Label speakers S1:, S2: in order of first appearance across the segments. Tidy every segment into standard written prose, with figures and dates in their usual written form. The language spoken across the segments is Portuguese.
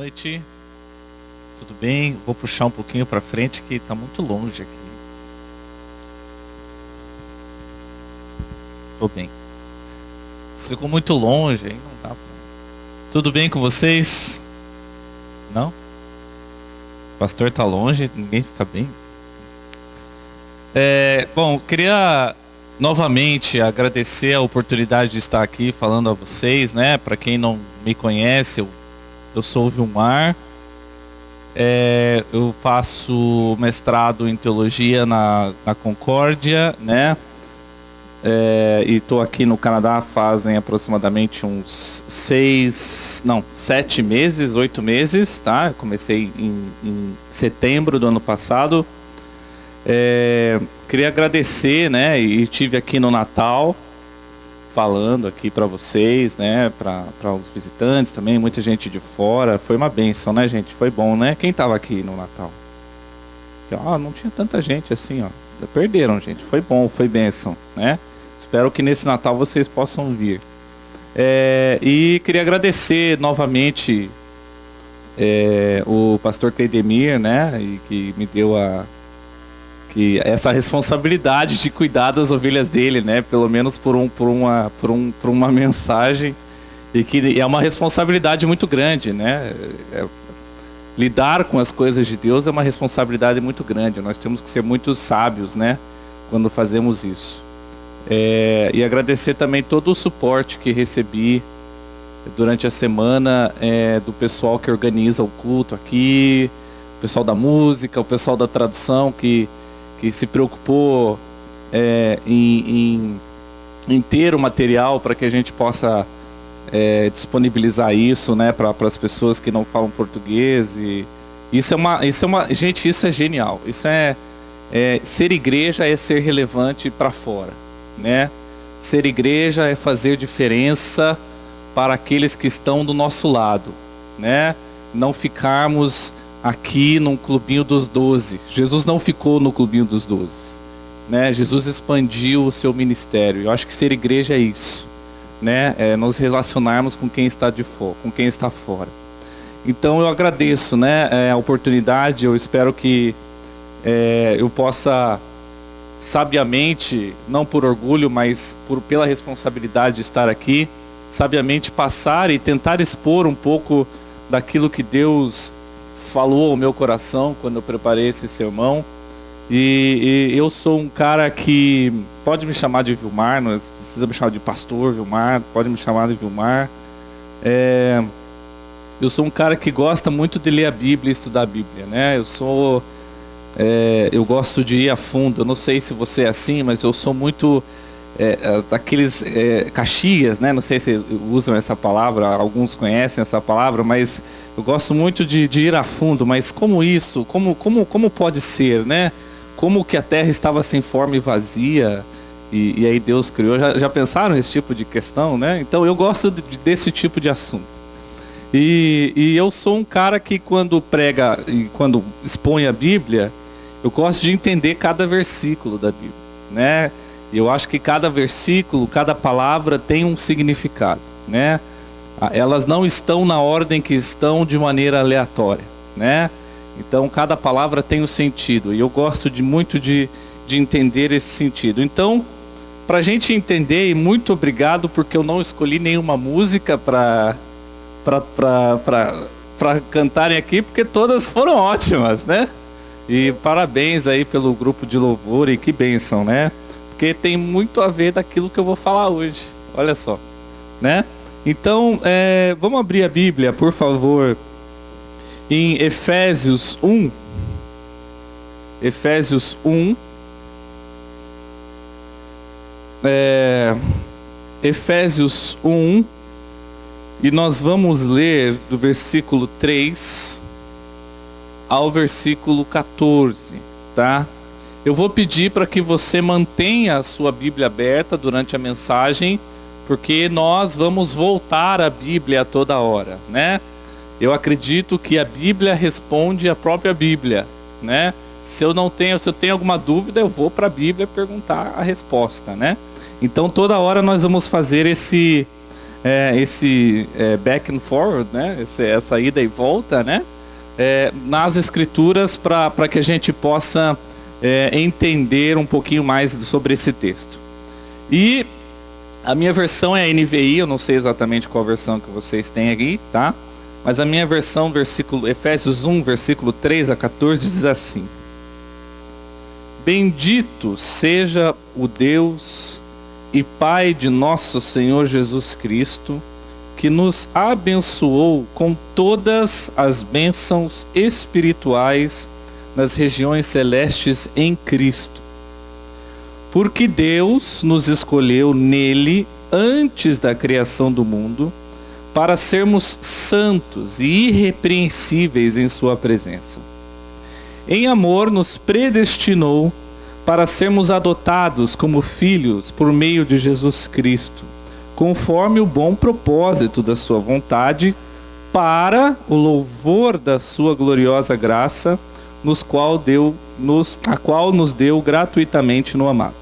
S1: noite. Tudo bem? Vou puxar um pouquinho para frente que está muito longe aqui. Tô bem. Ficou muito longe, aí não dá pra... Tudo bem com vocês? Não? O pastor tá longe, ninguém fica bem. Bom, queria novamente agradecer a oportunidade de estar aqui falando a vocês, né? Para quem não me conhece, eu sou o Vilmar. Eu faço mestrado em teologia na Concórdia, né? E estou aqui no Canadá fazem aproximadamente uns 7 meses, 8 meses, tá? Eu comecei em setembro do ano passado. Queria agradecer, né? E estive aqui no Natal falando aqui para vocês, né? Para os visitantes também, muita gente de fora. Foi uma bênção, né, gente? Foi bom, né? Quem estava aqui no Natal? Não tinha tanta gente assim, ó. Perderam, gente. Foi bom, foi bênção, né? Espero que nesse Natal vocês possam vir. E queria agradecer novamente o pastor Cleidemir, né? E que me deu essa responsabilidade de cuidar das ovelhas dele, né? Pelo menos por uma mensagem. E que é uma responsabilidade muito grande, né? Lidar com as coisas de Deus é uma responsabilidade muito grande. Nós temos que ser muito sábios, né? Quando fazemos isso. E agradecer também todo o suporte que recebi durante a semana do pessoal que organiza o culto aqui, o pessoal da música, o pessoal da tradução que se preocupou em ter o material para que a gente possa disponibilizar isso, né, para as pessoas que não falam português. E gente, isso é genial. Isso ser igreja é ser relevante para fora, né? Ser igreja é fazer diferença para aqueles que estão do nosso lado, né? Não ficarmos aqui num clubinho dos 12. Jesus não ficou no clubinho dos 12, né? Jesus expandiu o seu ministério. Eu acho que ser igreja é isso, né? Nos relacionarmos com quem está com quem está fora. Então eu agradeço, né, a oportunidade. Eu espero que eu possa sabiamente, não por orgulho, mas pela responsabilidade de estar aqui, sabiamente passar e tentar expor um pouco daquilo que Deus falou ao meu coração quando eu preparei esse sermão. E eu sou um cara que pode me chamar de Vilmar, não precisa me chamar de pastor Vilmar, pode me chamar de Vilmar. Eu sou um cara que gosta muito de ler a Bíblia e estudar a Bíblia, né? Eu gosto de ir a fundo. Eu não sei se você é assim, mas eu sou muito daqueles caxias, né? Não sei se usam essa palavra, alguns conhecem essa palavra, mas eu gosto muito de ir a fundo. Mas como isso? Como pode ser, né? Como que a terra estava sem forma e vazia e aí Deus criou? Já pensaram nesse tipo de questão, né? Então eu gosto desse tipo de assunto. E eu sou um cara que quando prega e quando expõe a Bíblia, eu gosto de entender cada versículo da Bíblia, né? Eu acho que cada versículo, cada palavra tem um significado, né? Elas não estão na ordem que estão de maneira aleatória, né? Então cada palavra tem um sentido e eu gosto muito de entender esse sentido. Então, para a gente entender, e muito obrigado porque eu não escolhi nenhuma música para cantarem aqui, porque todas foram ótimas, né? E parabéns aí pelo grupo de louvor, e que bênção, né? Porque tem muito a ver daquilo que eu vou falar hoje, olha só, né? Então, vamos abrir a Bíblia, por favor, em Efésios 1. Efésios 1. Efésios 1. E nós vamos ler do versículo 3 ao versículo 14, tá? Eu vou pedir para que você mantenha a sua Bíblia aberta durante a mensagem, porque nós vamos voltar à Bíblia a toda hora, né? Eu acredito que a Bíblia responde a própria Bíblia, né? Se eu tenho alguma dúvida, eu vou para a Bíblia perguntar a resposta, né? Então toda hora nós vamos fazer esse back and forward, né? Essa ida e volta, né? Nas escrituras para que a gente possa entender um pouquinho mais sobre esse texto. E a minha versão é a NVI, eu não sei exatamente qual versão que vocês têm aqui, tá? Mas a minha versão, Efésios 1, versículo 3 a 14, diz assim: Bendito seja o Deus e Pai de nosso Senhor Jesus Cristo, que nos abençoou com todas as bênçãos espirituais nas regiões celestes em Cristo. Porque Deus nos escolheu nele antes da criação do mundo, para sermos santos e irrepreensíveis em sua presença. Em amor nos predestinou para sermos adotados como filhos por meio de Jesus Cristo, conforme o bom propósito da sua vontade, para o louvor da sua gloriosa graça, a qual nos deu gratuitamente no amado.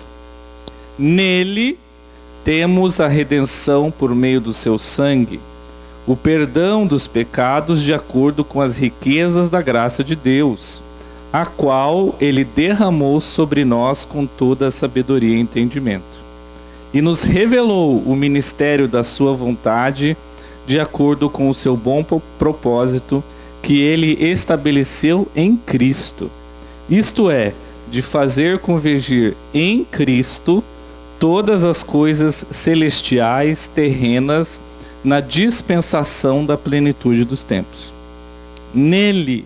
S1: Nele temos a redenção por meio do seu sangue, o perdão dos pecados de acordo com as riquezas da graça de Deus, a qual ele derramou sobre nós com toda a sabedoria e entendimento. E nos revelou o ministério da sua vontade, de acordo com o seu bom propósito, que ele estabeleceu em Cristo. Isto é, de fazer convergir em Cristo todas as coisas celestiais, terrenas, na dispensação da plenitude dos tempos. Nele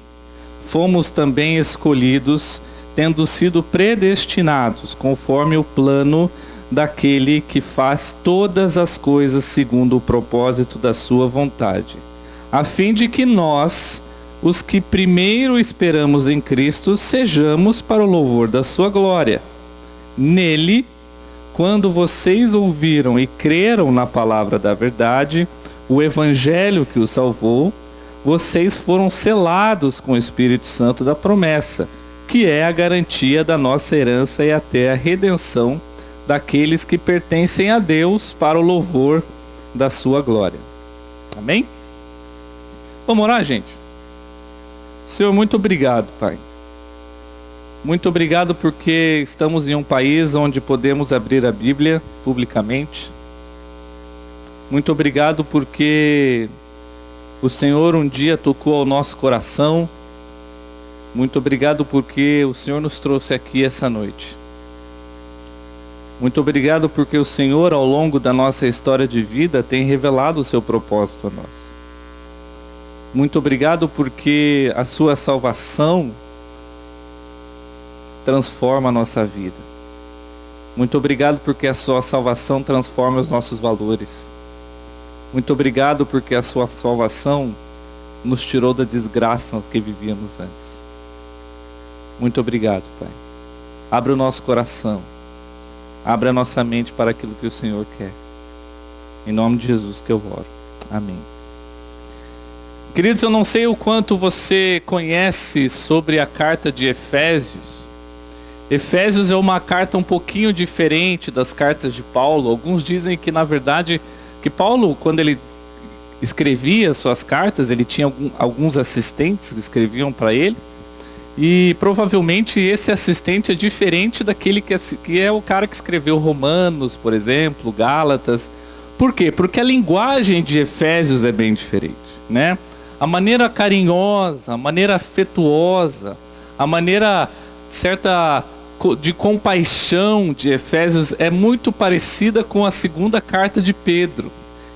S1: fomos também escolhidos, tendo sido predestinados, conforme o plano daquele que faz todas as coisas segundo o propósito da sua vontade, a fim de que nós, os que primeiro esperamos em Cristo, sejamos para o louvor da sua glória. Nele, quando vocês ouviram e creram na palavra da verdade, o evangelho que os salvou, vocês foram selados com o Espírito Santo da promessa, que é a garantia da nossa herança e até a redenção daqueles que pertencem a Deus para o louvor da sua glória. Amém? Vamos orar, gente? Senhor, muito obrigado, Pai. Muito obrigado porque estamos em um país onde podemos abrir a Bíblia publicamente. Muito obrigado porque o Senhor um dia tocou ao nosso coração. Muito obrigado porque o Senhor nos trouxe aqui essa noite. Muito obrigado porque o Senhor, ao longo da nossa história de vida, tem revelado o seu propósito a nós. Muito obrigado porque a sua salvação transforma a nossa vida. Muito obrigado porque a sua salvação transforma os nossos valores. Muito obrigado porque a sua salvação nos tirou da desgraça que vivíamos antes. Muito obrigado, Pai. Abra o nosso coração. Abra a nossa mente para aquilo que o Senhor quer. Em nome de Jesus que eu oro. Amém. Queridos, eu não sei o quanto você conhece sobre a carta de Efésios. Efésios é uma carta um pouquinho diferente das cartas de Paulo. Alguns dizem que, na verdade, que Paulo, quando ele escrevia suas cartas, ele tinha alguns assistentes que escreviam para ele. E provavelmente esse assistente é diferente daquele que é o cara que escreveu Romanos, por exemplo, Gálatas. Por quê? Porque a linguagem de Efésios é bem diferente, né? A maneira carinhosa, a maneira afetuosa, a maneira certa de compaixão de Efésios é muito parecida com a segunda carta de Pedro.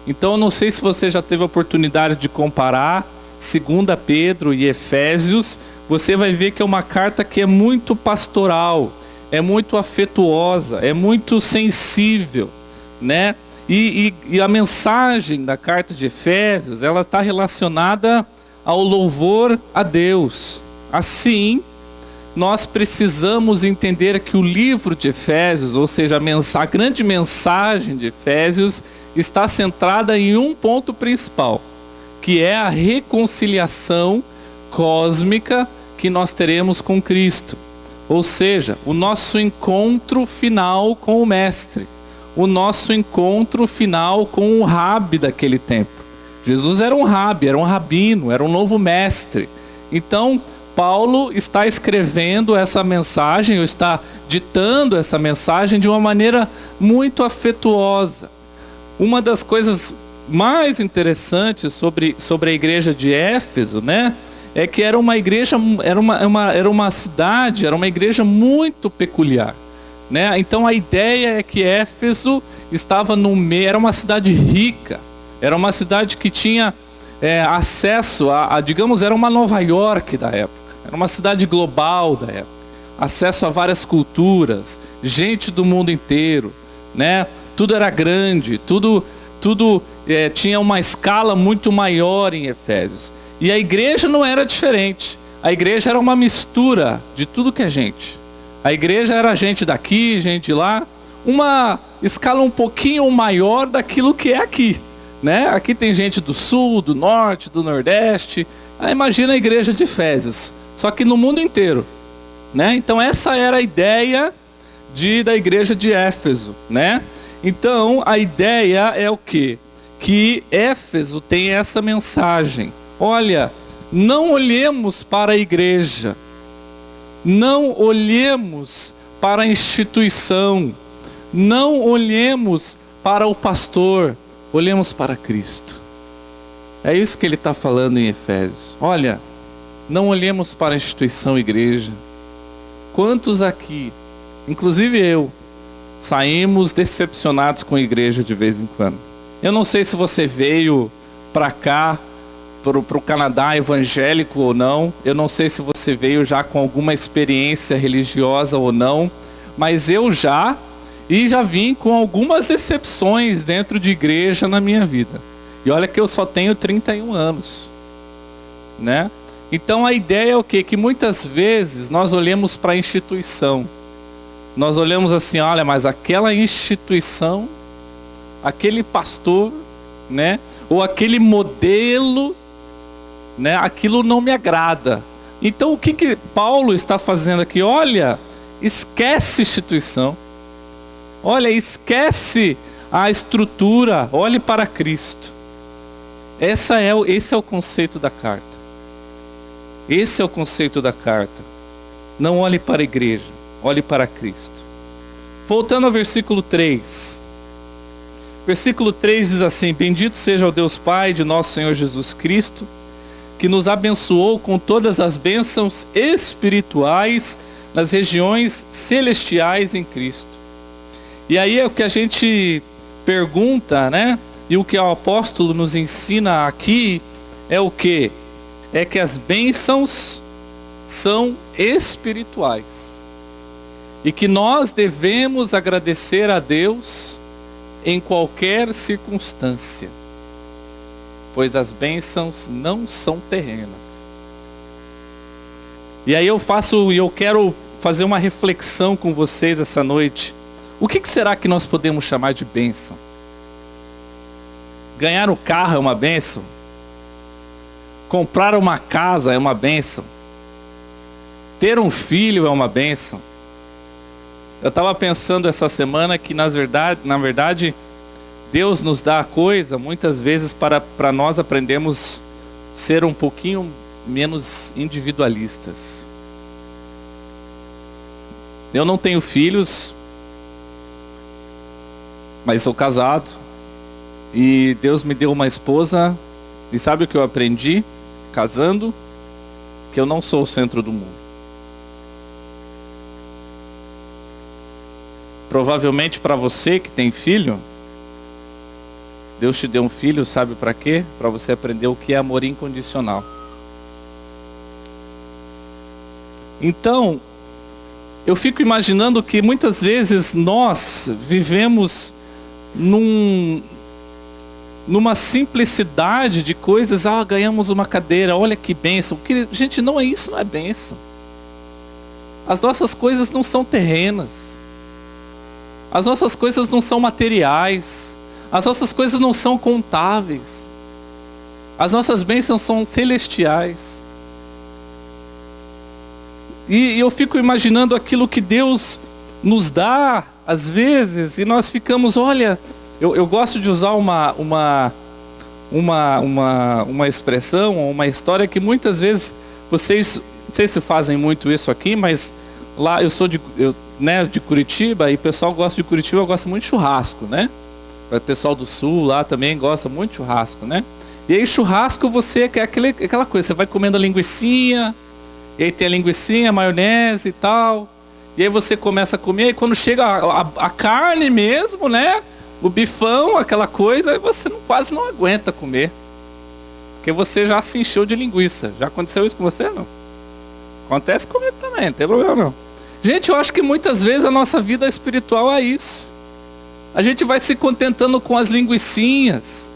S1: Então eu não sei se você já teve a oportunidade de comparar 2 Pedro e Efésios. Você vai ver que é uma carta que é muito pastoral, é muito afetuosa, é muito sensível, né? E a mensagem da carta de Efésios, ela está relacionada ao louvor a Deus. Assim, nós precisamos entender que o livro de Efésios, ou seja, a grande mensagem de Efésios, está centrada em um ponto principal, que é a reconciliação cósmica que nós teremos com Cristo. Ou seja, o nosso encontro final com o Mestre. o nosso encontro final com o rabi daquele tempo. Jesus era um rabi, era um rabino, era um novo mestre. Então, Paulo está escrevendo essa mensagem, ou está ditando essa mensagem de uma maneira muito afetuosa. Uma das coisas mais interessantes sobre a igreja de Éfeso, né, é que era uma igreja, era uma cidade, era uma igreja muito peculiar, né? Então a ideia é que Éfeso estava no meio, era uma cidade rica, era uma cidade que tinha acesso digamos, era uma Nova York da época, era uma cidade global da época, acesso a várias culturas, gente do mundo inteiro, né? Tudo era grande, tudo tinha uma escala muito maior em Efésios. E a igreja não era diferente. A igreja era uma mistura de tudo que é gente. A igreja era gente daqui, gente de lá, uma escala um pouquinho maior daquilo que é aqui, né? Aqui tem gente do sul, do norte, do nordeste. Imagina a igreja de Efésios, só que no mundo inteiro, né? Então essa era a ideia da igreja de Éfeso, né? Então a ideia é o quê? Que Éfeso tem essa mensagem. Olha, não olhemos para a igreja, não olhemos para a instituição, não olhemos para o pastor, olhemos para Cristo. É isso que ele está falando em Efésios. Olha, não olhemos para a instituição igreja. Quantos aqui, inclusive eu, saímos decepcionados com a igreja de vez em quando? Eu não sei se você veio para cá, para o Canadá evangélico ou não. Eu não sei se você veio já com alguma experiência religiosa ou não. Mas eu já vim com algumas decepções dentro de igreja na minha vida. E olha que eu só tenho 31 anos, né? Então a ideia é o quê? Que muitas vezes nós olhamos para a instituição. Nós olhamos assim, olha, mas aquela instituição, aquele pastor, né? Ou aquele modelo, né? Aquilo não me agrada. Então o que Paulo está fazendo aqui? Olha, esquece instituição. Olha, esquece a estrutura. Olhe para Cristo. Esse é o conceito da carta. Esse é o conceito da carta. Não olhe para a igreja, olhe para Cristo. Voltando ao versículo 3. Versículo 3 diz assim: Bendito seja o Deus Pai de nosso Senhor Jesus Cristo, que nos abençoou com todas as bênçãos espirituais nas regiões celestiais em Cristo. E aí é o que a gente pergunta, né? E o que o apóstolo nos ensina aqui é o quê? É que as bênçãos são espirituais. E que nós devemos agradecer a Deus em qualquer circunstância, pois as bênçãos não são terrenas. E aí eu quero fazer uma reflexão com vocês essa noite. O que será que nós podemos chamar de bênção? Ganhar um carro é uma bênção? Comprar uma casa é uma bênção? Ter um filho é uma bênção? Eu estava pensando essa semana que na verdade Deus nos dá a coisa muitas vezes para nós aprendermos a ser um pouquinho menos individualistas. Eu não tenho filhos, mas sou casado, e Deus me deu uma esposa, e sabe o que eu aprendi casando? Que eu não sou o centro do mundo. Provavelmente para você que tem filho, Deus te deu um filho, sabe para quê? Para você aprender o que é amor incondicional. Então, eu fico imaginando que muitas vezes nós vivemos numa simplicidade de coisas. Ganhamos uma cadeira, olha que bênção. Gente, não é isso, não é bênção. As nossas coisas não são terrenas. As nossas coisas não são materiais. As nossas coisas não são contáveis. As nossas bênçãos são celestiais. E eu fico imaginando aquilo que Deus nos dá às vezes, e nós ficamos, olha, eu gosto de usar uma expressão, uma história que muitas vezes vocês, não sei se fazem muito isso aqui, mas lá eu sou de Curitiba, e o pessoal gosta de Curitiba, gosta muito de churrasco, né? O pessoal do sul lá também gosta muito de churrasco, né? E aí churrasco você quer aquela coisa, você vai comendo a linguicinha, e aí tem a linguicinha, a maionese e tal, e aí você começa a comer, e quando chega a carne mesmo, né? O bifão, aquela coisa, aí você quase não aguenta comer. Porque você já se encheu de linguiça. Já aconteceu isso com você, não? Acontece comigo também, não tem problema não. Gente, eu acho que muitas vezes a nossa vida espiritual é isso. A gente vai se contentando com as linguicinhas.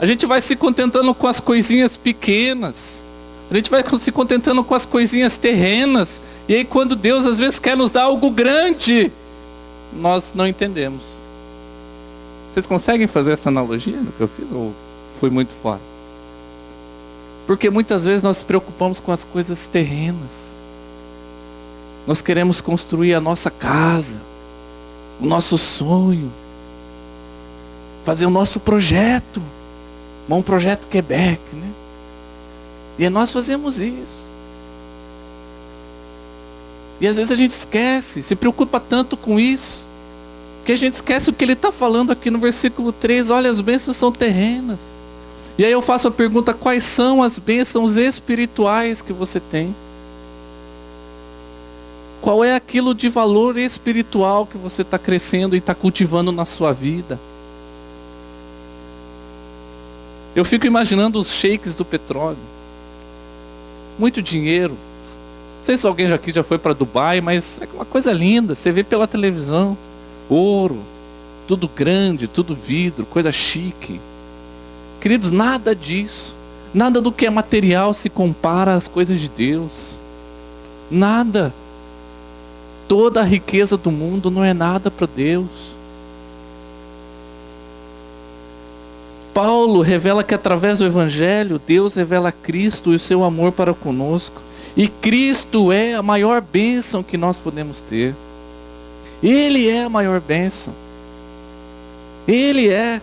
S1: A gente vai se contentando com as coisinhas pequenas. A gente vai se contentando com as coisinhas terrenas. E aí quando Deus às vezes quer nos dar algo grande, nós não entendemos. Vocês conseguem fazer essa analogia do que eu fiz ou fui muito fora? Porque muitas vezes nós nos preocupamos com as coisas terrenas. Nós queremos construir a nossa casa, o nosso sonho, fazer o nosso projeto, um projeto Quebec, né? E nós fazemos isso. E às vezes a gente esquece, se preocupa tanto com isso, que a gente esquece o que ele está falando aqui no versículo 3. Olha, as bênçãos são terrenas. E aí eu faço a pergunta, quais são as bênçãos espirituais que você tem? Qual é aquilo de valor espiritual que você está crescendo e está cultivando na sua vida? Eu fico imaginando os sheiks do petróleo. Muito dinheiro. Não sei se alguém aqui já foi para Dubai, mas é uma coisa linda, você vê pela televisão. Ouro, tudo grande, tudo vidro, coisa chique. Queridos, nada disso, nada do que é material se compara às coisas de Deus. Nada. Toda a riqueza do mundo não é nada para Deus. Paulo revela que através do Evangelho, Deus revela Cristo e o seu amor para conosco. E Cristo é a maior bênção que nós podemos ter. Ele é a maior bênção. Ele é.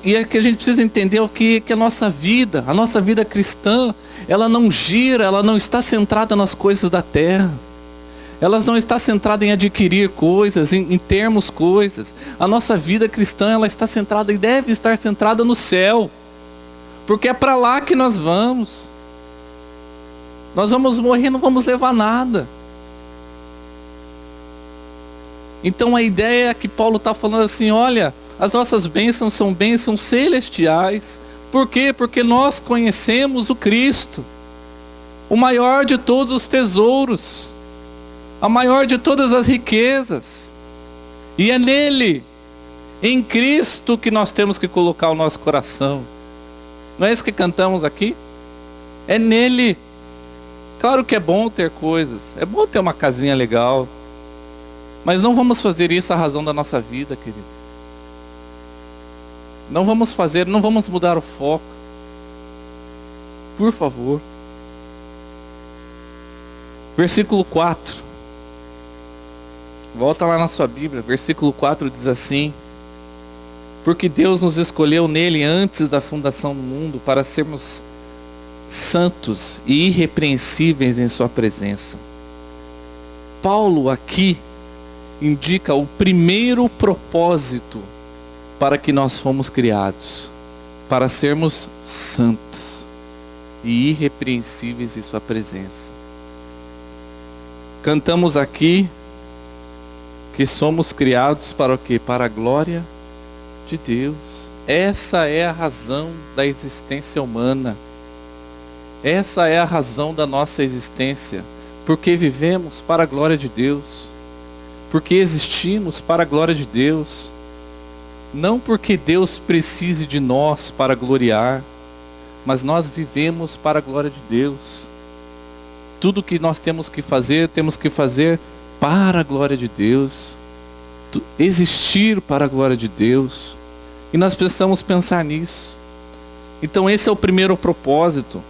S1: E é que a gente precisa entender o que a nossa vida cristã, ela não gira, ela não está centrada nas coisas da terra. Ela não está centrada em adquirir coisas, em termos coisas. A nossa vida cristã, ela está centrada e deve estar centrada no céu. Porque é para lá que nós vamos. Nós vamos morrer, não vamos levar nada. Então a ideia é que Paulo está falando assim, olha, as nossas bênçãos são bênçãos celestiais. Por quê? Porque nós conhecemos o Cristo, o maior de todos os tesouros, a maior de todas as riquezas. E é nele, em Cristo, que nós temos que colocar o nosso coração. Não é isso que cantamos aqui? É nele. Claro que é bom ter coisas, é bom ter uma casinha legal, mas não vamos fazer isso a razão da nossa vida, queridos. Não vamos mudar o foco. Por favor. Versículo 4. Volta lá na sua Bíblia, versículo 4 diz assim: porque Deus nos escolheu nele antes da fundação do mundo para sermos santos e irrepreensíveis em sua presença. Paulo aqui indica o primeiro propósito para que nós fomos criados, para sermos santos e irrepreensíveis em sua presença. Cantamos aqui que somos criados para o quê? Para a glória de Deus. Essa é a razão da existência humana. Essa é a razão da nossa existência, porque vivemos para a glória de Deus, porque existimos para a glória de Deus, não porque Deus precise de nós para gloriar, mas nós vivemos para a glória de Deus. Tudo que nós temos que fazer para a glória de Deus, existir para a glória de Deus, e nós precisamos pensar nisso. Então esse é o primeiro propósito.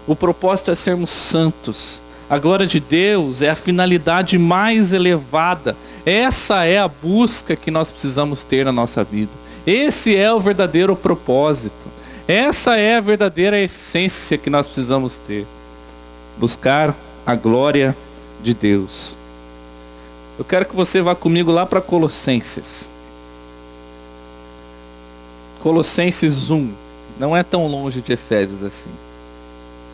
S1: O propósito é sermos santos. A glória de Deus é a finalidade mais elevada. Essa é a busca que nós precisamos ter na nossa vida. Esse é o verdadeiro propósito. Essa é a verdadeira essência que nós precisamos ter. Buscar a glória de Deus. Eu quero que você vá comigo lá para Colossenses. Colossenses 1. Não é tão longe de Efésios assim.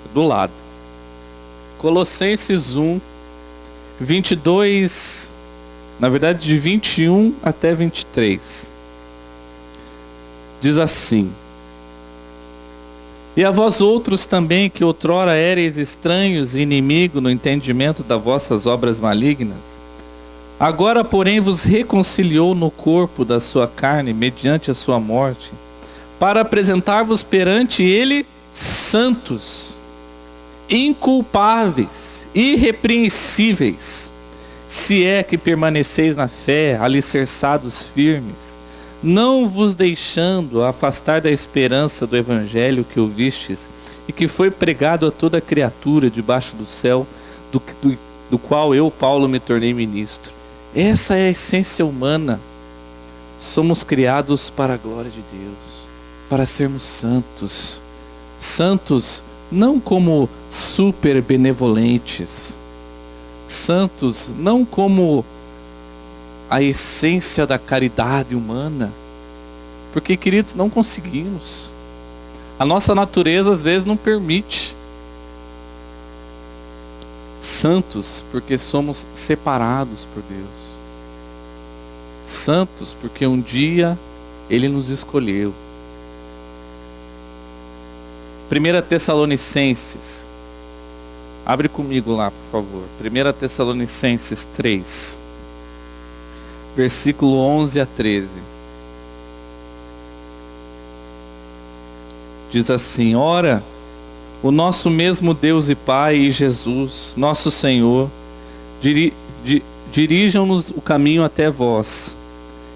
S1: É do lado. Colossenses 1, 22, na verdade de 21 até 23. Diz assim: E a vós outros também, que outrora éreis estranhos e inimigos no entendimento das vossas obras malignas, agora porém vos reconciliou no corpo da sua carne, mediante a sua morte, para apresentar-vos perante ele santos, inculpáveis, irrepreensíveis, se é que permaneceis na fé, alicerçados firmes, não vos deixando afastar da esperança do evangelho que ouvistes e que foi pregado a toda criatura debaixo do céu, do qual eu, Paulo, me tornei ministro. Essa é a essência humana. Somos criados para a glória de Deus, para sermos santos. Santos não como super benevolentes, santos não como a essência da caridade humana, porque, queridos, não conseguimos. A nossa natureza às vezes não permite. Santos porque somos separados por Deus. Santos porque um dia Ele nos escolheu. 1 Tessalonicenses, abre comigo lá, por favor. 1 Tessalonicenses 3, versículo 11 a 13. Diz assim: Ora, o nosso mesmo Deus e Pai e Jesus, nosso Senhor, dirijam-nos o caminho até vós,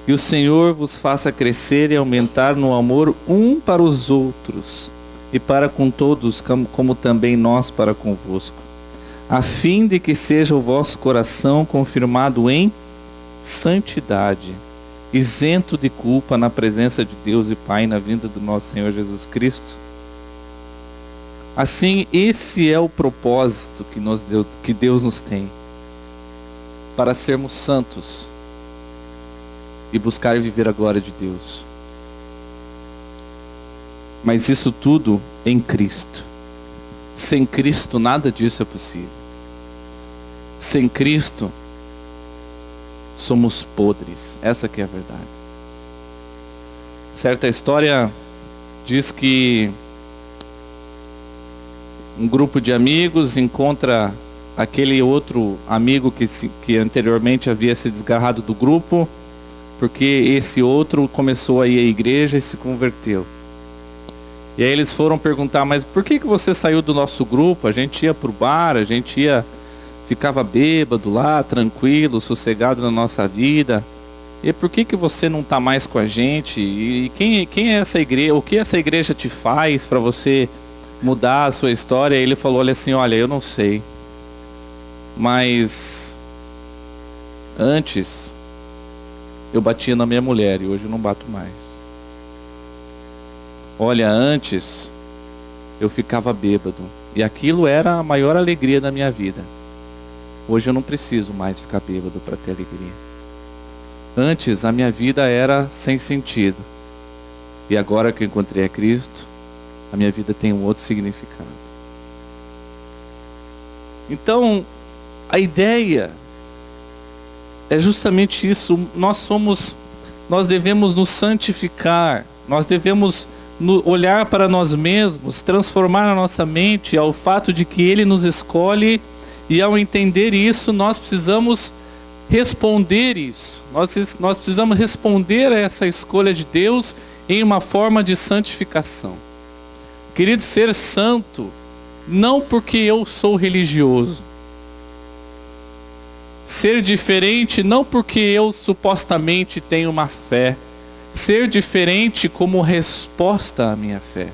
S1: e o Senhor vos faça crescer e aumentar no amor um para os outros, e para com todos, como também nós para convosco, a fim de que seja o vosso coração confirmado em santidade, isento de culpa na presença de Deus e Pai na vinda do nosso Senhor Jesus Cristo. Assim, esse é o propósito que Deus nos tem, para sermos santos e buscar viver a glória de Deus. Mas isso tudo em Cristo. Sem Cristo nada disso é possível. Sem Cristo somos podres. Essa que é a verdade. Certa história diz que um grupo de amigos encontra aquele outro amigo que anteriormente havia se desgarrado do grupo, porque esse outro começou a ir à igreja e se converteu. E aí eles foram perguntar: mas por que você saiu do nosso grupo? A gente ia pro bar, a gente ficava bêbado lá, tranquilo, sossegado na nossa vida. E por que você não está mais com a gente? E quem é essa igreja? O que essa igreja te faz para você mudar a sua história? E ele falou assim: olha, eu não sei, mas antes eu batia na minha mulher e hoje eu não bato mais. Olha, antes eu ficava bêbado e aquilo era a maior alegria da minha vida. Hoje eu não preciso mais ficar bêbado para ter alegria. Antes a minha vida era sem sentido e agora que eu encontrei a Cristo, a minha vida tem um outro significado. Então, a ideia é justamente isso. Nós devemos nos santificar, nós devemos olhar para nós mesmos, transformar a nossa mente ao fato de que Ele nos escolhe, e ao entender isso, nós precisamos responder isso. Nós precisamos responder a essa escolha de Deus em uma forma de santificação. Querido, ser santo, não porque eu sou religioso. Ser diferente, não porque eu supostamente tenho uma fé. Ser diferente como resposta à minha fé.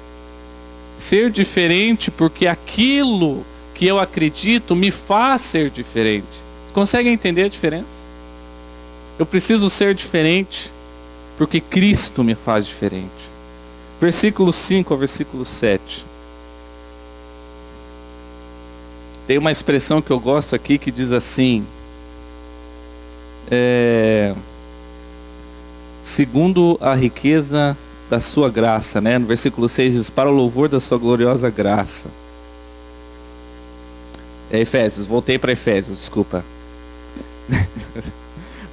S1: Ser diferente porque aquilo que eu acredito me faz ser diferente. Conseguem entender a diferença? Eu preciso ser diferente porque Cristo me faz diferente. Versículo 5 ao versículo 7. Tem uma expressão que eu gosto aqui que diz assim: segundo a riqueza da sua graça, né? No versículo 6 diz: para o louvor da sua gloriosa graça. Efésios, voltei para Efésios, desculpa.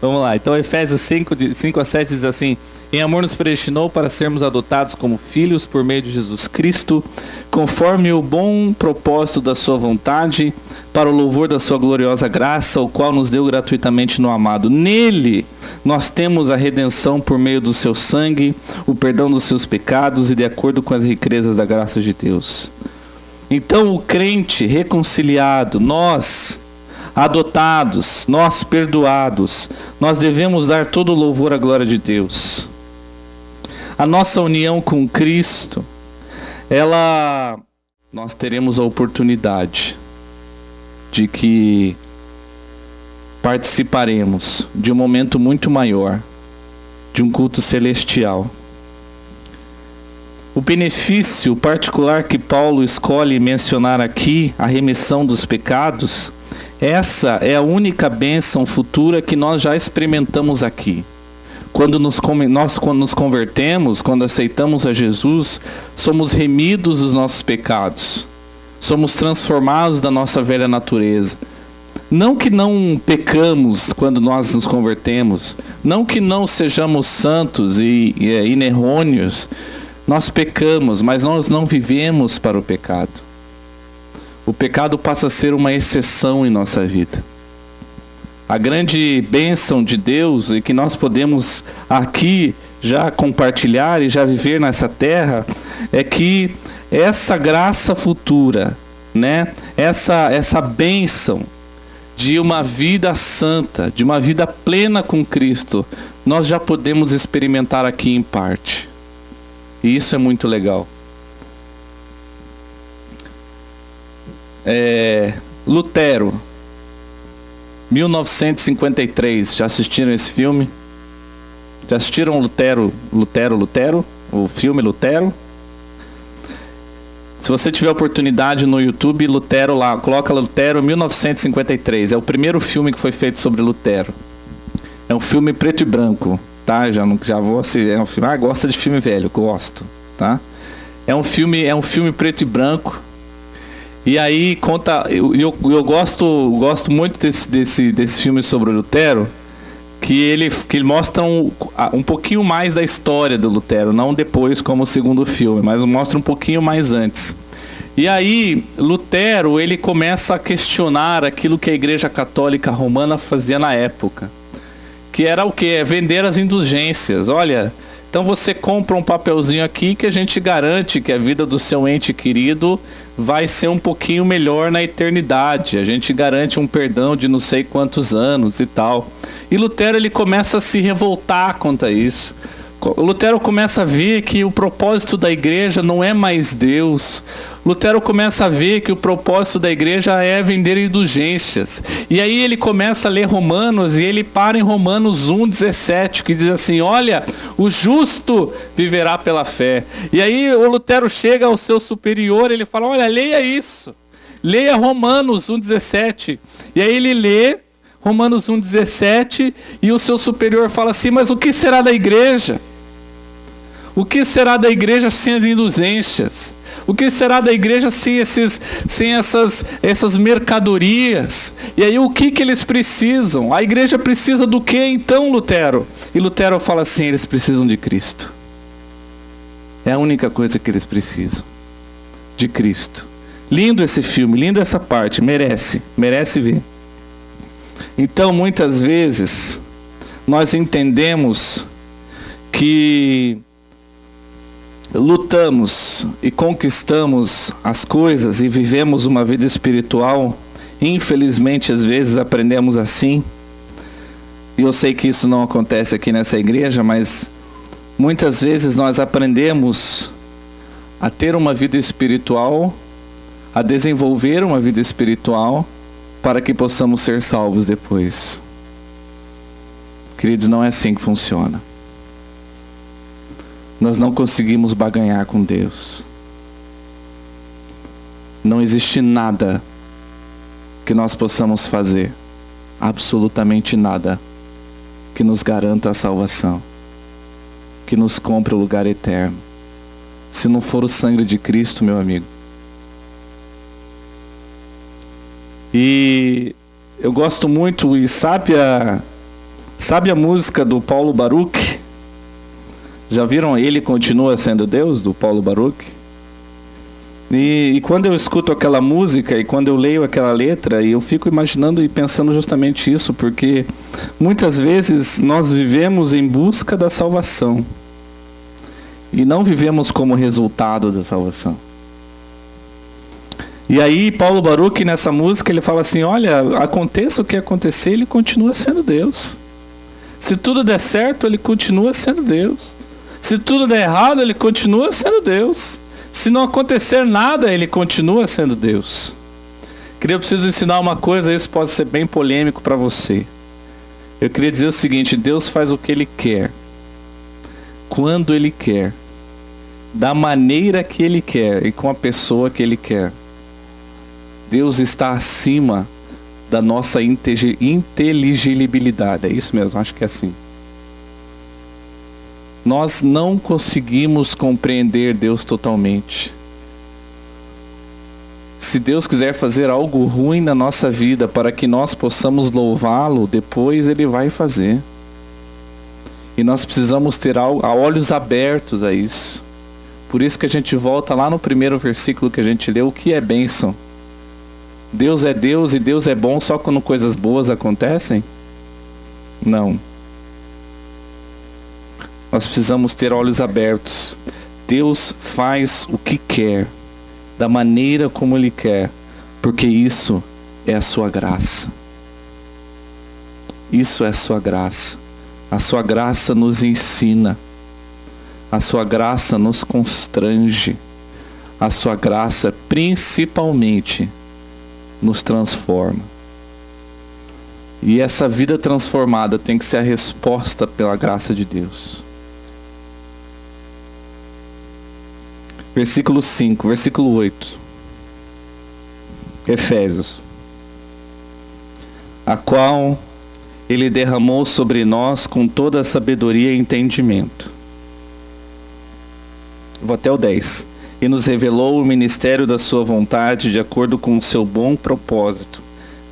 S1: Vamos lá, então Efésios 5 a 7 diz assim: em amor nos predestinou para sermos adotados como filhos por meio de Jesus Cristo, conforme o bom propósito da sua vontade, para o louvor da sua gloriosa graça, o qual nos deu gratuitamente no amado. Nele nós temos a redenção por meio do seu sangue, o perdão dos seus pecados, e de acordo com as riquezas da graça de Deus. Então o crente reconciliado, nós adotados, nós perdoados, nós devemos dar todo o louvor à glória de Deus. A nossa união com Cristo, nós teremos a oportunidade de que participaremos de um momento muito maior, de um culto celestial. O benefício particular que Paulo escolhe mencionar aqui, a remissão dos pecados, essa é a única bênção futura que nós já experimentamos aqui. Quando nos convertemos, quando aceitamos a Jesus, somos remidos dos nossos pecados. Somos transformados da nossa velha natureza. Não que não pecamos quando nós nos convertemos. Não que não sejamos santos e inerrôneos. Nós pecamos, mas nós não vivemos para o pecado. O pecado passa a ser uma exceção em nossa vida. A grande bênção de Deus e que nós podemos aqui já compartilhar e já viver nessa terra é que essa graça futura, né? Essa bênção de uma vida santa, de uma vida plena com Cristo, nós já podemos experimentar aqui em parte. E isso é muito legal. Lutero, 1953, já assistiram esse filme? Já assistiram Lutero? O filme Lutero? Se você tiver oportunidade no YouTube, Lutero lá, coloca Lutero 1953. É o primeiro filme que foi feito sobre Lutero. É um filme preto e branco, tá? Já vou assim, é um filme. Gosta de filme velho? Gosto, tá? É um filme preto e branco. E aí conta, eu gosto muito desse filme sobre o Lutero, que ele mostra um pouquinho mais da história do Lutero, não depois como o segundo filme, mas mostra um pouquinho mais antes. E aí Lutero, ele começa a questionar aquilo que a Igreja Católica Romana fazia na época, que era o quê? Vender as indulgências. Olha, então você compra um papelzinho aqui que a gente garante que a vida do seu ente querido vai ser um pouquinho melhor na eternidade. A gente garante um perdão de não sei quantos anos e tal. E Lutero, ele começa a se revoltar contra isso. Lutero começa a ver que o propósito da igreja não é mais Deus. Lutero começa a ver que o propósito da igreja é vender indulgências. E aí ele começa a ler Romanos e ele para em Romanos 1,17, que diz assim: olha, o justo viverá pela fé. E aí o Lutero chega ao seu superior e ele fala: olha, leia isso. Leia Romanos 1,17. E aí ele lê Romanos 1,17 e o seu superior fala assim: mas o que será da igreja? O que será da igreja sem as indulgências? O que será da igreja sem essas mercadorias? E aí o que eles precisam? A igreja precisa do que então, Lutero? E Lutero fala assim: eles precisam de Cristo. É a única coisa que eles precisam. De Cristo. Lindo esse filme, lindo essa parte, merece ver. Então, muitas vezes, nós entendemos que lutamos e conquistamos as coisas e vivemos uma vida espiritual. Infelizmente, às vezes, aprendemos assim. E eu sei que isso não acontece aqui nessa igreja, mas muitas vezes nós aprendemos a ter uma vida espiritual a desenvolver uma vida espiritual para que possamos ser salvos depois. Queridos, não é assim que funciona. Nós não conseguimos barganhar com Deus. Não existe nada que nós possamos fazer, absolutamente nada, que nos garanta a salvação, que nos compre o lugar eterno, se não for o sangue de Cristo, meu amigo. E eu gosto muito, e sabe a música do Paulo Baruch? Já viram Ele Continua Sendo Deus, do Paulo Baruch? E quando eu escuto aquela música e quando eu leio aquela letra, eu fico imaginando e pensando justamente isso, porque muitas vezes nós vivemos em busca da salvação e não vivemos como resultado da salvação. E aí Paulo Baruch nessa música ele fala assim, olha, aconteça o que acontecer, Ele continua sendo Deus. Se tudo der certo, Ele continua sendo Deus. Se tudo der errado, Ele continua sendo Deus. Se não acontecer nada, Ele continua sendo Deus. Eu preciso ensinar uma coisa, isso pode ser bem polêmico para você. Eu queria dizer o seguinte, Deus faz o que Ele quer, quando Ele quer, da maneira que Ele quer e com a pessoa que Ele quer. Deus está acima da nossa inteligibilidade. É isso mesmo, acho que é assim. Nós não conseguimos compreender Deus totalmente. Se Deus quiser fazer algo ruim na nossa vida para que nós possamos louvá-lo, depois Ele vai fazer. E nós precisamos ter olhos abertos a isso. Por isso que a gente volta lá no primeiro versículo que a gente leu, o que é bênção? Deus é Deus e Deus é bom só quando coisas boas acontecem? Não. Nós precisamos ter olhos abertos. Deus faz o que quer, da maneira como Ele quer, porque isso é a sua graça. Isso é a sua graça. A sua graça nos ensina. A sua graça nos constrange. A sua graça, principalmente, nos transforma. E essa vida transformada tem que ser a resposta pela graça de Deus. Versículo 5, versículo 8. Efésios. A qual Ele derramou sobre nós com toda a sabedoria e entendimento. Vou até o 10. E nos revelou o ministério da sua vontade de acordo com o seu bom propósito,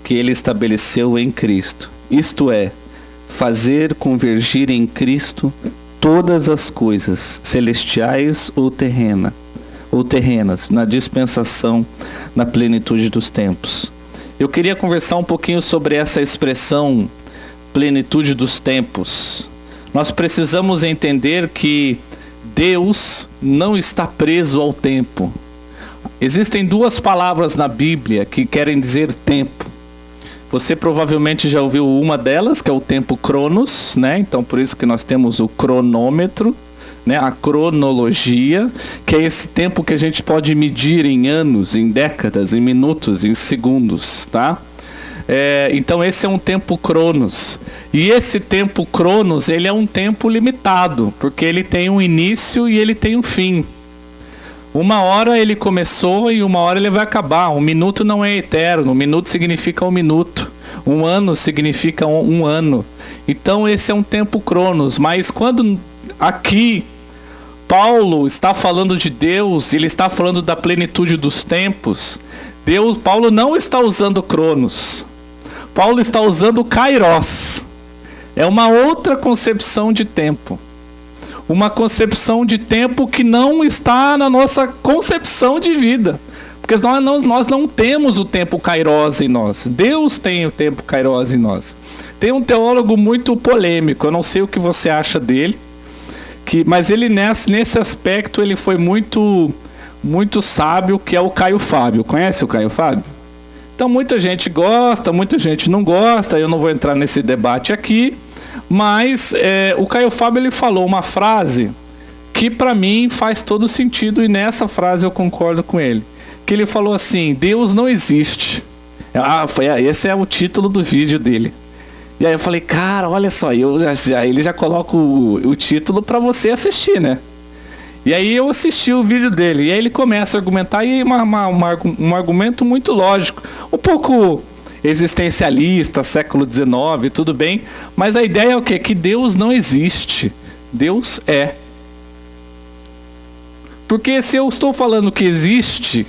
S1: que Ele estabeleceu em Cristo. Isto é, fazer convergir em Cristo todas as coisas, celestiais ou terrenas, na dispensação, na plenitude dos tempos. Eu queria conversar um pouquinho sobre essa expressão, plenitude dos tempos. Nós precisamos entender que Deus não está preso ao tempo. Existem duas palavras na Bíblia que querem dizer tempo. Você provavelmente já ouviu uma delas, que é o tempo cronos, né? Então por isso que nós temos o cronômetro, né? A cronologia, que é esse tempo que a gente pode medir em anos, em décadas, em minutos, em segundos, tá? Então esse é um tempo cronos. E esse tempo cronos, ele é um tempo limitado, porque ele tem um início e ele tem um fim. Uma hora ele começou e uma hora ele vai acabar. Um minuto não é eterno, um minuto significa um minuto. Um ano significa um ano. Então esse é um tempo cronos. Mas quando aqui Paulo está falando de Deus, ele está falando da plenitude dos tempos, Paulo não está usando cronos. Paulo está usando kairos. É uma outra concepção de tempo. Uma concepção de tempo que não está na nossa concepção de vida. Porque nós não temos o tempo kairos em nós. Deus tem o tempo kairos em nós. Tem um teólogo muito polêmico, eu não sei o que você acha dele, mas ele nesse aspecto ele foi muito, muito sábio, que é o Caio Fábio. Conhece o Caio Fábio? Então muita gente gosta, muita gente não gosta, eu não vou entrar nesse debate aqui, mas o Caio Fábio ele falou uma frase que para mim faz todo sentido, e nessa frase eu concordo com ele, que ele falou assim: Deus não existe. Esse é o título do vídeo dele. E aí eu falei, cara, olha só, ele já coloca o título para você assistir, né? E aí eu assisti o vídeo dele, e aí ele começa a argumentar, e um argumento muito lógico, um pouco existencialista, século XIX, tudo bem, mas a ideia é o quê? Que Deus não existe, Deus é. Porque se eu estou falando que existe,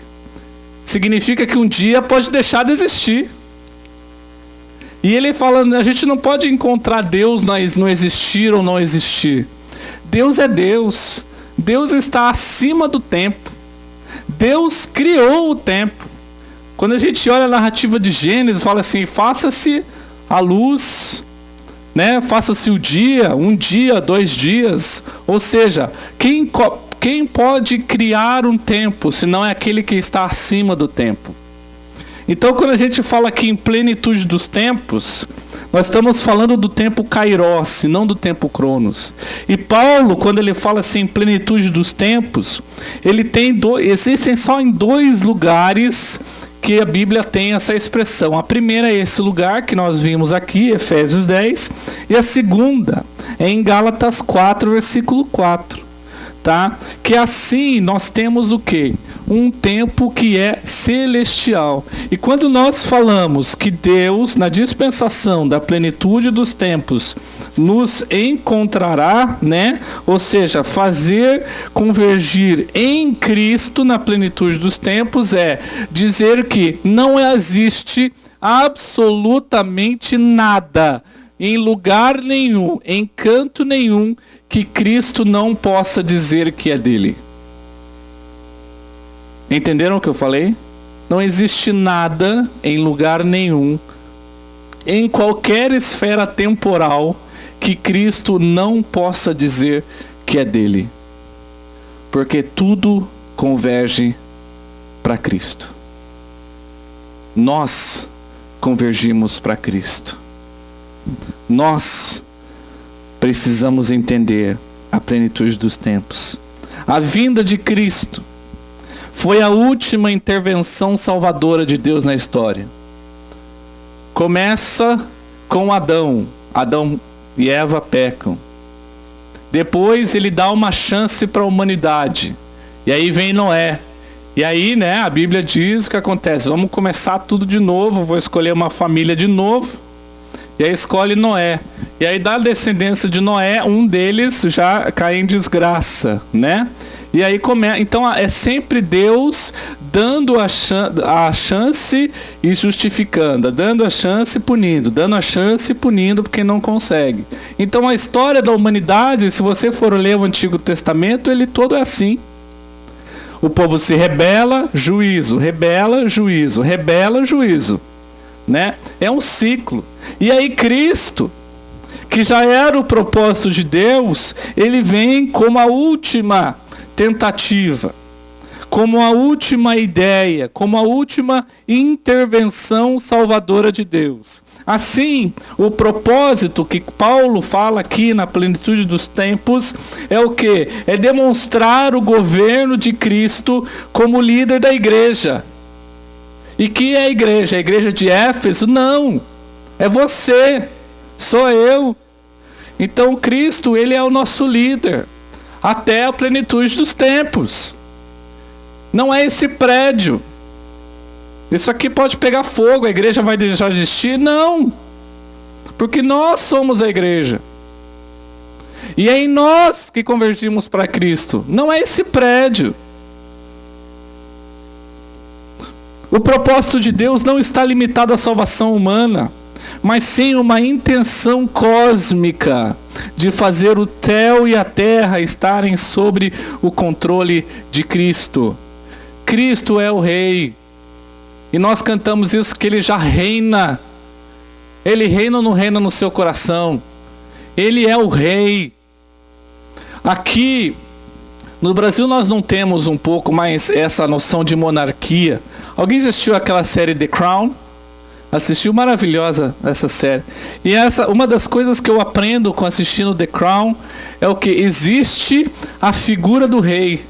S1: significa que um dia pode deixar de existir. E ele fala, a gente não pode encontrar Deus no existir ou não existir. Deus é Deus. Deus está acima do tempo. Deus criou o tempo. Quando a gente olha a narrativa de Gênesis, fala assim, faça-se a luz, né? Faça-se o dia, 1 dia, 2 dias. Ou seja, quem pode criar um tempo, se não é aquele que está acima do tempo? Então, quando a gente fala aqui em plenitude dos tempos, nós estamos falando do tempo Kairos, e não do tempo Cronos. E Paulo, quando ele fala assim em plenitude dos tempos, ele tem existem só em 2 lugares que a Bíblia tem essa expressão. A primeira é esse lugar que nós vimos aqui, Efésios 10, e a segunda é em Gálatas 4, versículo 4. Tá? Que assim nós temos o quê? Um tempo que é celestial. E quando nós falamos que Deus, na dispensação da plenitude dos tempos, nos encontrará, né? Ou seja, fazer convergir em Cristo na plenitude dos tempos, é dizer que não existe absolutamente nada, em lugar nenhum, em canto nenhum, que Cristo não possa dizer que é dele. Entenderam o que eu falei? Não existe nada em lugar nenhum, em qualquer esfera temporal, que Cristo não possa dizer que é dele. Porque tudo converge para Cristo. Nós convergimos para Cristo. Nós precisamos entender a plenitude dos tempos. A vinda de Cristo foi a última intervenção salvadora de Deus na história. Começa com Adão. Adão e Eva pecam. Depois ele dá uma chance para a humanidade. E aí vem Noé. E aí, né, a Bíblia diz o que acontece. Vamos começar tudo de novo. Vou escolher uma família de novo. E aí escolhe Noé. E aí da descendência de Noé, um deles já cai em desgraça, né? E aí então é sempre Deus dando a chance e justificando, dando a chance e punindo, dando a chance e punindo porque não consegue. Então a história da humanidade, se você for ler o Antigo Testamento, ele todo é assim. O povo se rebela, juízo, rebela, juízo, rebela, juízo, né? É um ciclo. E aí Cristo, que já era o propósito de Deus, ele vem como a última tentativa, como a última ideia, como a última intervenção salvadora de Deus. Assim, o propósito que Paulo fala aqui na plenitude dos tempos é o quê? É demonstrar o governo de Cristo como líder da igreja. E que é a igreja? A igreja de Éfeso? Não. É você. Sou eu. Então Cristo, ele é o nosso líder. Até a plenitude dos tempos. Não é esse prédio. Isso aqui pode pegar fogo, a igreja vai deixar de existir? Não. Porque nós somos a igreja. E é em nós que convergimos para Cristo. Não é esse prédio. O propósito de Deus não está limitado à salvação humana, mas sim uma intenção cósmica de fazer o céu e a terra estarem sob o controle de Cristo. Cristo é o Rei. E nós cantamos isso, que Ele já reina. Ele reina ou não reina no seu coração? Ele é o Rei. Aqui no Brasil nós não temos um pouco mais essa noção de monarquia. Alguém já assistiu aquela série The Crown? Assistiu? Maravilhosa essa série. E uma das coisas que eu aprendo com assistindo The Crown é o que? Existe a figura do rei.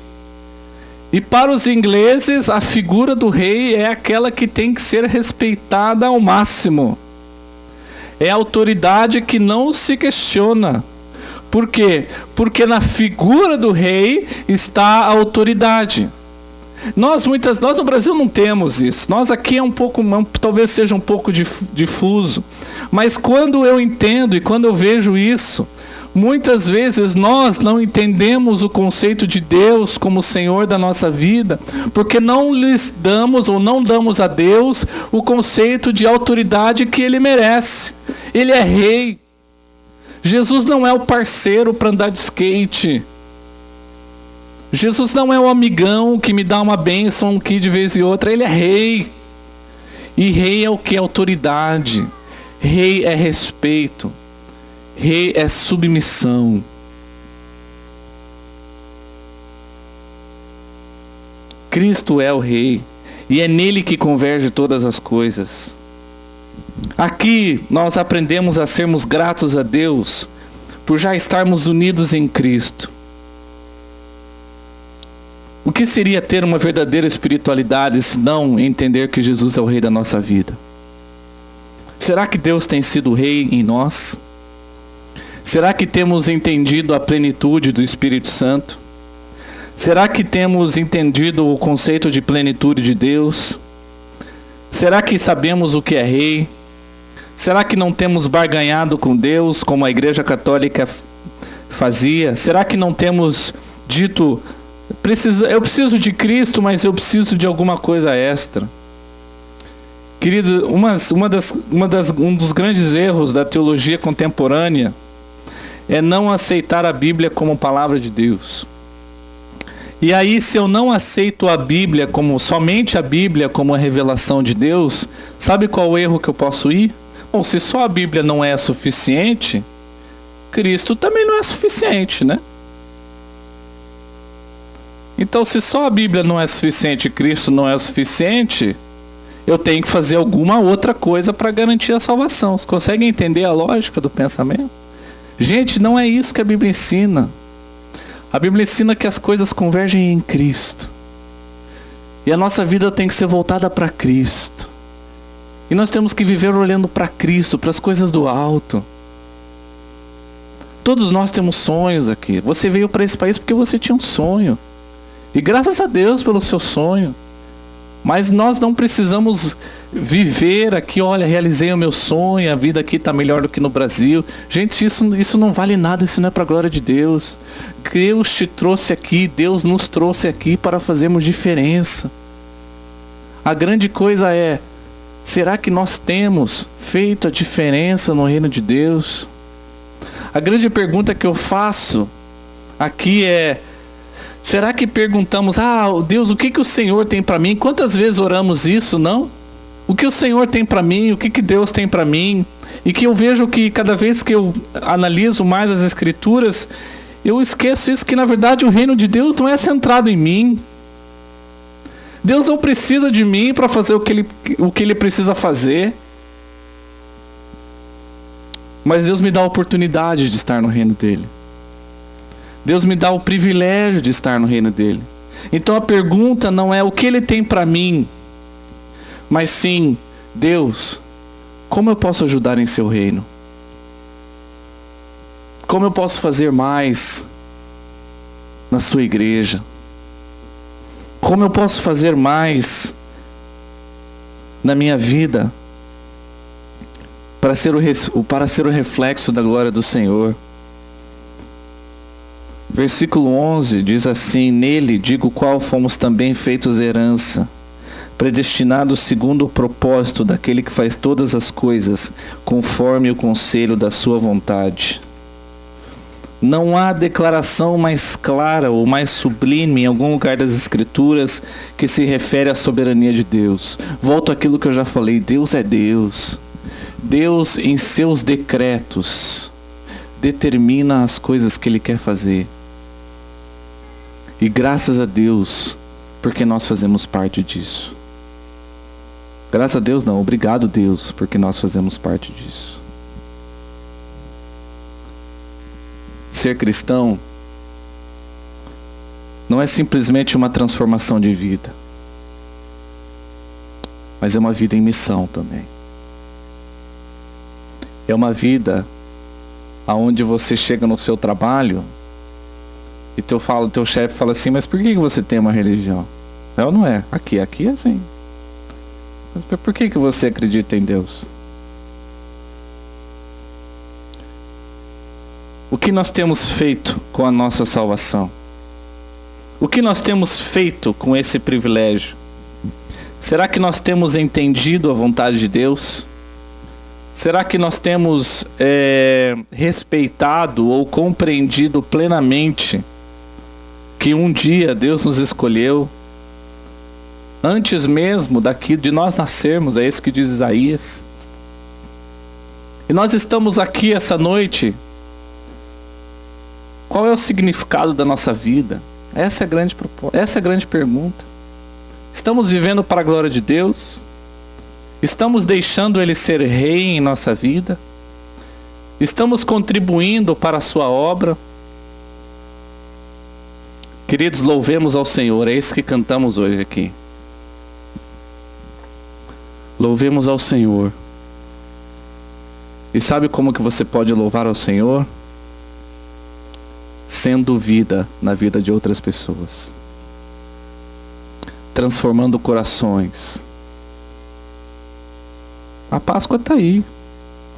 S1: E para os ingleses, a figura do rei é aquela que tem que ser respeitada ao máximo. É a autoridade que não se questiona. Por quê? Porque na figura do rei está a autoridade. Nós no Brasil não temos isso. Nós aqui talvez seja um pouco difuso. Mas quando eu entendo e quando eu vejo isso, muitas vezes nós não entendemos o conceito de Deus como Senhor da nossa vida, porque não lhes damos ou não damos a Deus o conceito de autoridade que Ele merece. Ele é rei. Jesus não é o parceiro para andar de skate. Jesus não é o amigão que me dá uma bênção aqui de vez em outra. Ele é rei. E rei é o que? Autoridade. Rei é respeito. Rei é submissão. Cristo é o rei. E é nele que converge todas as coisas. Aqui nós aprendemos a sermos gratos a Deus por já estarmos unidos em Cristo. O que seria ter uma verdadeira espiritualidade se não entender que Jesus é o rei da nossa vida? Será que Deus tem sido rei em nós? Será que temos entendido a plenitude do Espírito Santo? Será que temos entendido o conceito de plenitude de Deus? Será que sabemos o que é rei? Será que não temos barganhado com Deus, como a Igreja Católica fazia? Será que não temos dito, eu preciso de Cristo, mas eu preciso de alguma coisa extra? Querido, um dos grandes erros da teologia contemporânea é não aceitar a Bíblia como palavra de Deus. E aí, se eu não aceito a Bíblia somente a Bíblia como a revelação de Deus, sabe qual o erro que eu posso ir? Bom, se só a Bíblia não é suficiente, Cristo também não é suficiente, né? Então, se só a Bíblia não é suficiente e Cristo não é suficiente, eu tenho que fazer alguma outra coisa para garantir a salvação. Vocês conseguem entender a lógica do pensamento? Gente, não é isso que a Bíblia ensina. A Bíblia ensina que as coisas convergem em Cristo. E a nossa vida tem que ser voltada para Cristo. E nós temos que viver olhando para Cristo, para as coisas do alto. Todos nós temos sonhos aqui. Você veio para esse país porque você tinha um sonho. E graças a Deus pelo seu sonho. Mas nós não precisamos viver aqui, olha, realizei o meu sonho, a vida aqui está melhor do que no Brasil. Gente, isso não vale nada, isso não é para a glória de Deus. Deus te trouxe aqui, Deus nos trouxe aqui para fazermos diferença. A grande coisa é, será que nós temos feito a diferença no reino de Deus? A grande pergunta que eu faço aqui é, será que perguntamos, Deus, o que o Senhor tem para mim? Quantas vezes oramos isso, não? O que o Senhor tem para mim? O que Deus tem para mim? E que eu vejo que cada vez que eu analiso mais as Escrituras, eu esqueço isso, que na verdade o reino de Deus não é centrado em mim. Deus não precisa de mim para fazer o que Ele precisa fazer. Mas Deus me dá a oportunidade de estar no reino dEle. Deus me dá o privilégio de estar no reino dEle. Então a pergunta não é o que Ele tem para mim, mas sim, Deus, como eu posso ajudar em seu reino? Como eu posso fazer mais na sua igreja? Como eu posso fazer mais na minha vida para ser o reflexo da glória do Senhor? Versículo 11 diz assim, nele, digo qual fomos também feitos herança, predestinados segundo o propósito daquele que faz todas as coisas, conforme o conselho da sua vontade. Não há declaração mais clara ou mais sublime em algum lugar das Escrituras que se refere à soberania de Deus. Volto àquilo que eu já falei, Deus é Deus. Deus, em seus decretos, determina as coisas que Ele quer fazer. E graças a Deus, porque nós fazemos parte disso. Graças a Deus não, obrigado Deus, porque nós fazemos parte disso. Ser cristão não é simplesmente uma transformação de vida, mas é uma vida em missão também. É uma vida aonde você chega no seu trabalho e teu chefe fala assim, mas por que você tem uma religião? É ou não é? Aqui é assim. Mas por que você acredita em Deus? O que nós temos feito com a nossa salvação? O que nós temos feito com esse privilégio? Será que nós temos entendido a vontade de Deus? Será que nós temos respeitado ou compreendido plenamente que um dia Deus nos escolheu, antes mesmo de nós nascermos? É isso que diz Isaías. E nós estamos aqui essa noite. Qual é o significado da nossa vida? Essa é a grande pergunta. Estamos vivendo para a glória de Deus? Estamos deixando Ele ser rei em nossa vida? Estamos contribuindo para a sua obra? Queridos, louvemos ao Senhor. É isso que cantamos hoje aqui. Louvemos ao Senhor. E sabe como que você pode louvar ao Senhor? Sendo vida na vida de outras pessoas, transformando corações. A Páscoa está aí.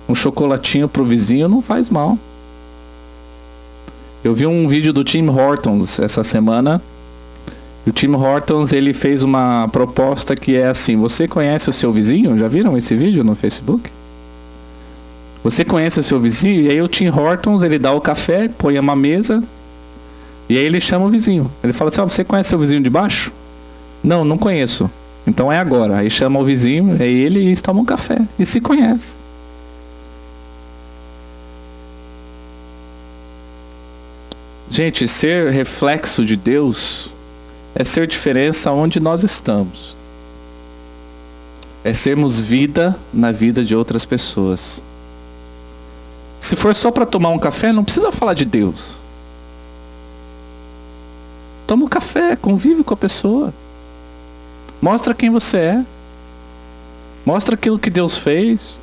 S1: Um chocolatinho para o vizinho não faz mal. Eu vi um vídeo do Tim Hortons essa semana. E o Tim Hortons, ele fez uma proposta que é assim: você conhece o seu vizinho? Já viram esse vídeo no Facebook? Você conhece o seu vizinho? E aí o Tim Hortons, ele dá o café, põe uma mesa, e aí ele chama o vizinho. Ele fala assim, você conhece o vizinho de baixo? Não, não conheço. Então é agora. Aí chama o vizinho, aí eles tomam um café e se conhecem. Gente, ser reflexo de Deus é ser diferença onde nós estamos. É sermos vida na vida de outras pessoas. Se for só para tomar um café, não precisa falar de Deus. Toma um café, convive com a pessoa. Mostra quem você é. Mostra aquilo que Deus fez.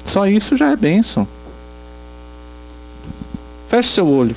S1: Só isso já é bênção. Feche seu olho.